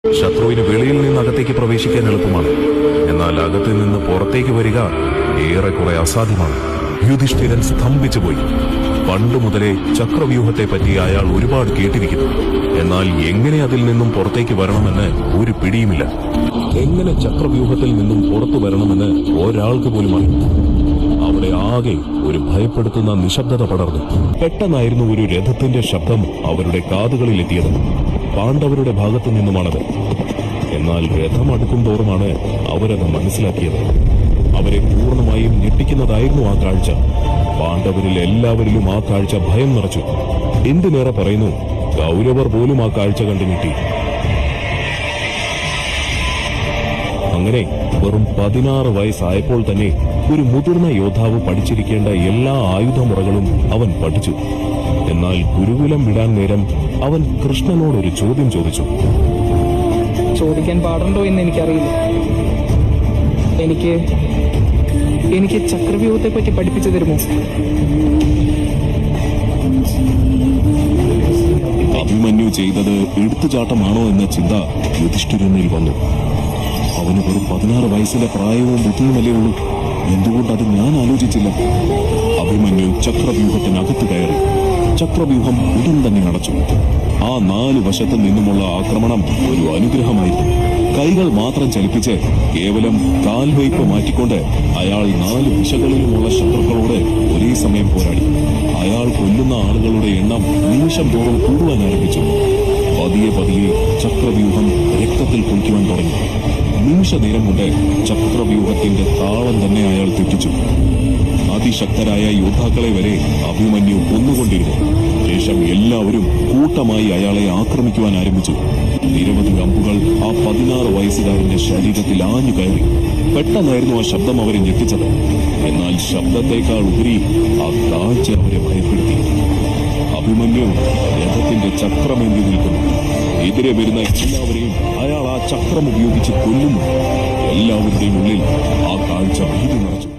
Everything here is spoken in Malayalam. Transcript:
ശത്രുവിന് വെളിയിൽ നിന്ന് അകത്തേക്ക് പ്രവേശിക്കാൻ എളുപ്പമാണ്, എന്നാൽ അകത്ത് നിന്ന് പുറത്തേക്ക് വരിക ഏറെക്കുറെ അസാധ്യമാണ്. യുധിഷ്ഠിരൻ സ്തംഭിച്ചുപോയി. പണ്ടു മുതലേ ചക്രവ്യൂഹത്തെ പറ്റി അയാൾ ഒരുപാട് കേട്ടിരിക്കുന്നു. എന്നാൽ എങ്ങനെ അതിൽ നിന്നും പുറത്തേക്ക് വരണമെന്ന് ഒരു പിടിയുമില്ല. എങ്ങനെ ചക്രവ്യൂഹത്തിൽ നിന്നും പുറത്തു വരണമെന്ന് ഒരാൾക്ക് പോലും അറിയില്ല. അവിടെ ആകെ ഒരു ഭയപ്പെടുത്തുന്ന നിശബ്ദത പടർന്നു. പെട്ടെന്നായിരുന്നു ഒരു രഥത്തിന്റെ ശബ്ദം അവരുടെ കാതുകളിലെത്തിയത്. പാണ്ഡവരുടെ ഭാഗത്തു നിന്നുമാണത്. എന്നാൽ രഥം അടുക്കും തോറുമാണ് അവരത് മനസ്സിലാക്കിയത്. അവരെ പൂർണ്ണമായും ഞെട്ടിക്കുന്നതായിരുന്നു ആ കാഴ്ച. പാണ്ഡവരിൽ എല്ലാവരിലും ആ കാഴ്ച ഭയം നിറച്ചു. എന്തിനേറെ പറയുന്നു, കൗരവർ പോലും ആ കാഴ്ച കണ്ടു ഞെട്ടി. അങ്ങനെ വെറും 16 വയസ്സായപ്പോൾ തന്നെ ഒരു മുതിർന്ന യോദ്ധാവ് പഠിച്ചിരിക്കേണ്ട എല്ലാ ആയുധമുറകളും അവൻ പഠിച്ചു. എന്നാൽ ഗുരുകുലം വിടാൻ നേരം അവൻ കൃഷ്ണനോടൊരു ചോദ്യം ചോദിച്ചു. ചോദിക്കാൻ പാടുണ്ടോ എന്ന് എനിക്കറിയില്ല. എനിക്ക് ചക്രവ്യൂഹത്തെ പറ്റി പഠിപ്പിച്ചു തരുമോ? അഭിമന്യു ചെയ്തത് എടുത്തുചാട്ടമാണോ എന്ന ചിന്ത യുധിഷ്ഠിരനിൽ വന്നു. അവന് വെറും 16 വയസ്സിലെ പ്രായവും ബുദ്ധിയുമല്ലേ ഉള്ളൂ. എന്തുകൊണ്ടത് ഞാൻ ആലോചിച്ചില്ല? അഭിമന്യു ചക്രവ്യൂഹത്തിനകത്ത് കയറി. ചക്രവ്യൂഹം ഉടൻ തന്നെ അടച്ചു. ആ 4 വശത്തു നിന്നുമുള്ള ആക്രമണം ഒരു അനുഗ്രഹമായിരുന്നു. കൈകൾ മാത്രം ചലിപ്പിച്ച് കേവലം കാൽവയ്പ് മാറ്റിക്കൊണ്ട് അയാൾ 4 ദിശകളിലുമുള്ള ശത്രുക്കളോട് ഒരേ സമയം പോരാടി. അയാൾ കൊല്ലുന്ന ആളുകളുടെ എണ്ണം നിമിഷം തോറും കൂടുവാൻ ആരംഭിച്ചു. പതിയെ പതിയെ ചക്രവ്യൂഹം രക്തത്തിൽ കുളിക്കുവാൻ തുടങ്ങി. നിമിഷ നേരം കൊണ്ട് ചക്രവ്യൂഹത്തിന്റെ താളം തന്നെ അയാൾ തെറ്റിച്ചു. അതിശക്തരായ യോദ്ധാക്കളെ വരെ അഭിമന്യു കൊന്നുകൊണ്ടിരുന്നു. ശേഷം എല്ലാവരും കൂട്ടമായി അയാളെ ആക്രമിക്കുവാൻ ആരംഭിച്ചു. നിരവധി അമ്പുകൾ ആ 16 വയസ്സുകാരന്റെ ശരീരത്തിൽ ആഞ്ഞു കയറി. പെട്ടെന്നായിരുന്നു ആ ശബ്ദം അവരെ ഞെട്ടിച്ചത്. എന്നാൽ ശബ്ദത്തേക്കാൾ ഉപരി ആ കാഴ്ച അവരെ ഭയപ്പെടുത്തി. അഭിമന്യു രഥത്തിന്റെ ചക്രമേന്തി നിൽക്കുന്നു. എതിരെ വരുന്ന എല്ലാവരെയും അയാൾ ആ ചക്രം ഉപയോഗിച്ച് കൊല്ലുന്നു. എല്ലാവരുടെയും ഉള്ളിൽ ആ കാഴ്ച ഭീതി നിറച്ചു.